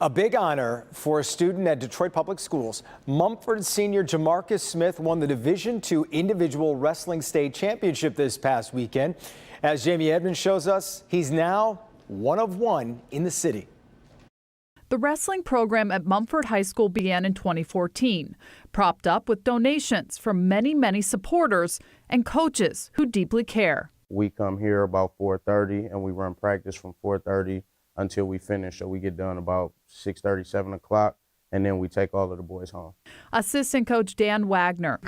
A big honor for a student at Detroit Public Schools. Mumford senior Jamarcus Smith won the Division II Individual Wrestling State Championship this past weekend. As Jamie Edmonds shows us, he's now one of one in the city. The wrestling program at Mumford High School began in 2014, propped up with donations from many supporters and coaches who deeply care. We come here about 4:30 and we run practice from 4:30 until we finish. So we get done about 6:30, 7 o'clock, and then we take all of the boys home. Assistant coach Dan Wagner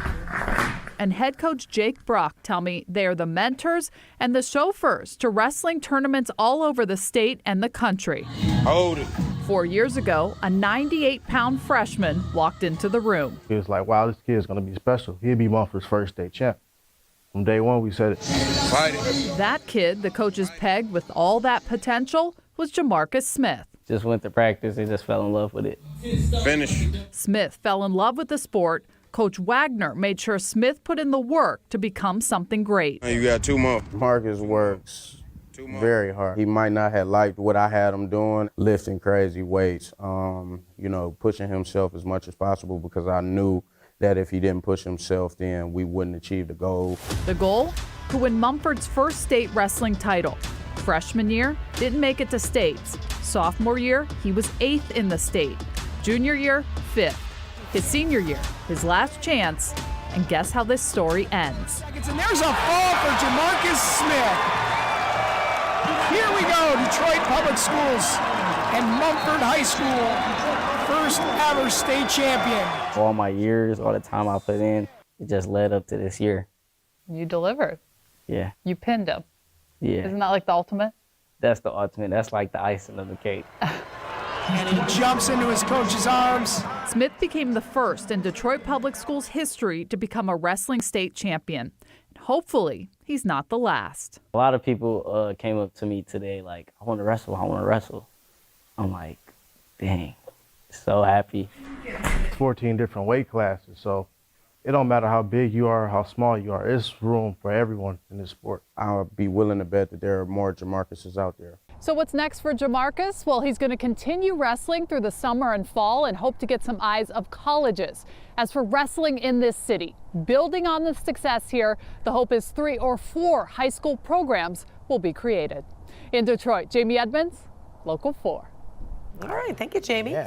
and head coach Jake Brock tell me they are the mentors and the chauffeurs to wrestling tournaments all over the state and the country. Hold it. 4 years ago, a 98-pound freshman walked into the room. It was like, wow, this kid's going to be special. He'll be Mumford's first state champ. From day one, we said it. Fight it. That kid the coaches pegged with all that potential was Jamarcus Smith. Just went to practice and just fell in love with it. Finish. Smith fell in love with the sport. Coach Wagner made sure Smith put in the work to become something great. You got 2 more. Marcus works very hard. He might not have liked what I had him doing, lifting crazy weights, pushing himself as much as possible, because I knew that if he didn't push himself, then we wouldn't achieve the goal. The goal? To win Mumford's first state wrestling title. Freshman year, didn't make it to states. Sophomore year, he was 8th in the state. Junior year, 5th. His senior year, his last chance, and guess how this story ends. And there's a fall for Jamarcus Smith. Here we go, Detroit Public Schools and Mumford High School, first ever state champion. All my years, all the time I put in, it just led up to this year. You delivered. Yeah. You pinned him. Yeah. Isn't that like the ultimate? That's the ultimate. That's like the icing of the cake. And he jumps into his coach's arms. Smith became the first in Detroit Public Schools history to become a wrestling state champion. And hopefully, he's not the last. A lot of people came up to me today like, I want to wrestle, I want to wrestle. I'm like, dang, so happy. 14 different weight classes, so it don't matter how big you are, how small you are. There's room for everyone in this sport. I'll be willing to bet that there are more Jamarcuses out there. So what's next for Jamarcus? Well, he's going to continue wrestling through the summer and fall and hope to get some eyes of colleges. As for wrestling in this city, building on the success here, the hope is 3 or 4 high school programs will be created. In Detroit, Jamie Edmonds, Local 4. All right, thank you, Jamie. Yeah.